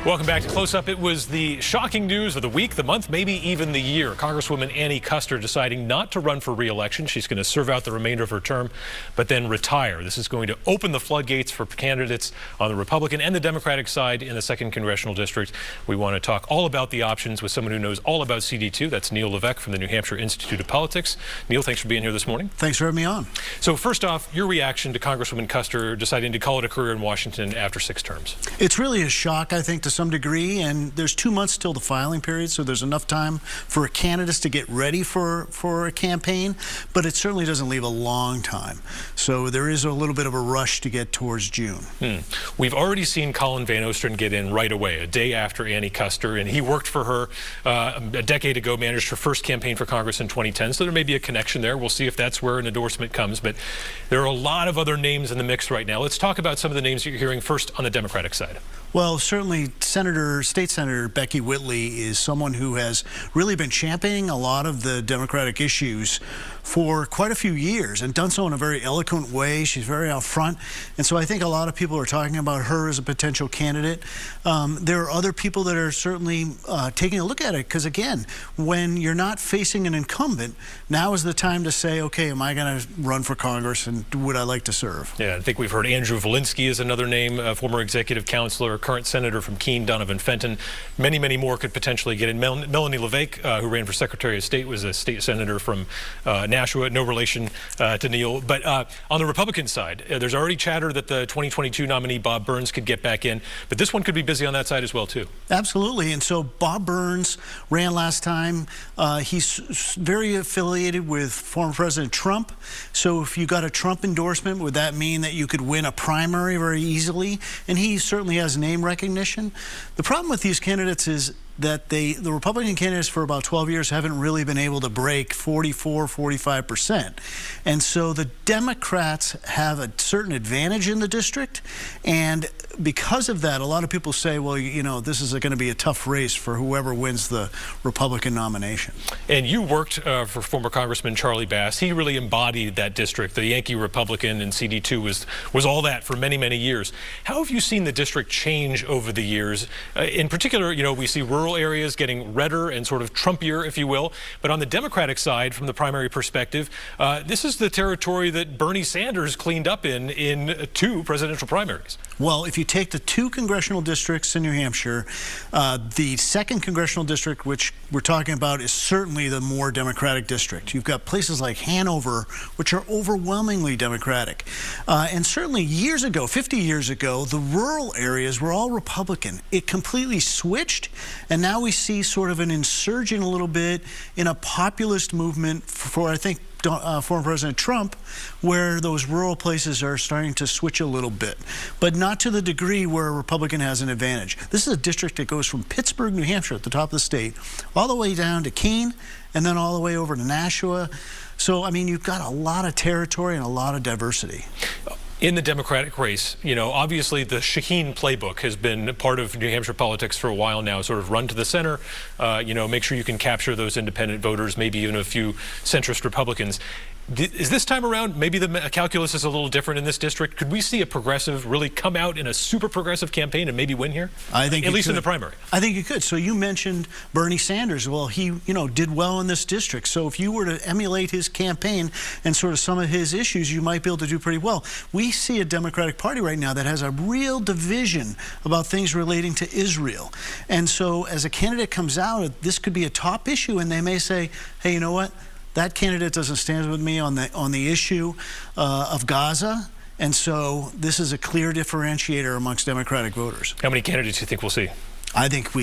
Welcome back to Close Up. It was the shocking news of the week, the month, maybe even the year. Congresswoman Annie Kuster deciding not to run for re-election. She's going to serve out the remainder of her term, but then retire. This is going to open the floodgates for candidates on the Republican and the Democratic side in the 2nd Congressional District. We want to talk all about the options with someone who knows all about CD2. That's Neil Levesque from the New Hampshire Institute of Politics. Neil, thanks for being here this morning. Thanks for having me on. So first off, your reaction to Congresswoman Kuster deciding to call it a career in Washington after 6 terms. It's really a shock, I think, to some degree, and there's 2 months till the filing period, so there's enough time for candidates to get ready for a campaign, but it certainly doesn't leave a long time. So there is a little bit of a rush to get towards June. We've already seen Colin Van Osteren get in right away, a day after Annie Kuster, and he worked for her a decade ago, managed her first campaign for Congress in 2010, so there may be a connection there. We'll see if that's where an endorsement comes, but there are a lot of other names in the mix right now. Let's talk about some of the names you're hearing first on the Democratic side. Well, certainly State Senator Becky Whitley is someone who has really been championing a lot of the Democratic issues for quite a few years and done so in a very eloquent way. She's very out front, and so I think a lot of people are talking about her as a potential candidate. There are other people that are certainly taking a look at it, because again, when you're not facing an incumbent, now is the time to say, okay, am I going to run for Congress, and would I like to serve? Yeah, I think we've heard Andrew Volinsky is another name, a former executive counselor, current senator from Keene, Donovan Fenton. Many, many more could potentially get in. Melanie Levesque, who ran for Secretary of State, was a state senator from Nashua, no relation to Neil. But on the Republican side, there's already chatter that the 2022 nominee Bob Burns could get back in, but this one could be busy on that side as well, too. Absolutely, and so Bob Burns ran last time. He's very affiliated with former President Trump, so if you got a Trump endorsement, would that mean that you could win a primary very easily? And he certainly has name recognition. The problem with these candidates is that the Republican candidates for about 12 years haven't really been able to break 44, 45%. And so the Democrats have a certain advantage in the district. And because of that, a lot of people say, well, you know, this is going to be a tough race for whoever wins the Republican nomination. And you worked for former Congressman Charlie Bass. He really embodied that district. The Yankee Republican and CD2 was all that for many, many years. How have you seen the district change over the years? In particular, you know, we see rural areas getting redder and sort of Trumpier, if you will. But on the Democratic side, from the primary perspective, this is the territory that Bernie Sanders cleaned up in 2 presidential primaries. Well, if you take the 2 congressional districts in New Hampshire, the 2nd congressional district, which we're talking about, is certainly the more Democratic district. You've got places like Hanover, which are overwhelmingly Democratic. And certainly years ago, 50 years ago, the rural areas were all Republican. It completely switched, and now we see sort of an insurgent a little bit in a populist movement for, I think, former President Trump, where those rural places are starting to switch a little bit, but not to the degree where a Republican has an advantage. This is a district that goes from Pittsburgh, New Hampshire, at the top of the state, all the way down to Keene, and then all the way over to Nashua. So, I mean, you've got a lot of territory and a lot of diversity. In the Democratic race, you know, obviously the Shaheen playbook has been part of New Hampshire politics for a while now, sort of run to the center, you know, make sure you can capture those independent voters, maybe even a few centrist Republicans. Is this time around, maybe the calculus is a little different in this district? Could we see a progressive really come out in a super progressive campaign and maybe win here? I think at least in the primary. I think you could. So you mentioned Bernie Sanders. Well, he, you know, did well in this district. So if you were to emulate his campaign and sort of some of his issues, you might be able to do pretty well. We see a Democratic Party right now that has a real division about things relating to Israel. And so as a candidate comes out, this could be a top issue, and they may say, hey, you know what? That candidate doesn't stand with me on the issue of Gaza, and so this is a clear differentiator amongst Democratic voters. How many candidates do you think we'll see? I think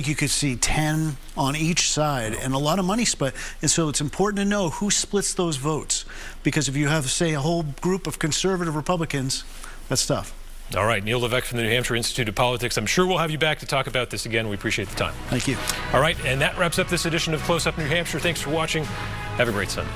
you could see 10 on each side, and a lot of money split. And so it's important to know who splits those votes, because if you have, say, a whole group of conservative Republicans, that's tough. All right, Neil Levesque from the New Hampshire Institute of Politics. I'm sure we'll have you back to talk about this again. We appreciate the time. Thank you. All right, and that wraps up this edition of Close Up New Hampshire. Thanks for watching. Have a great Sunday.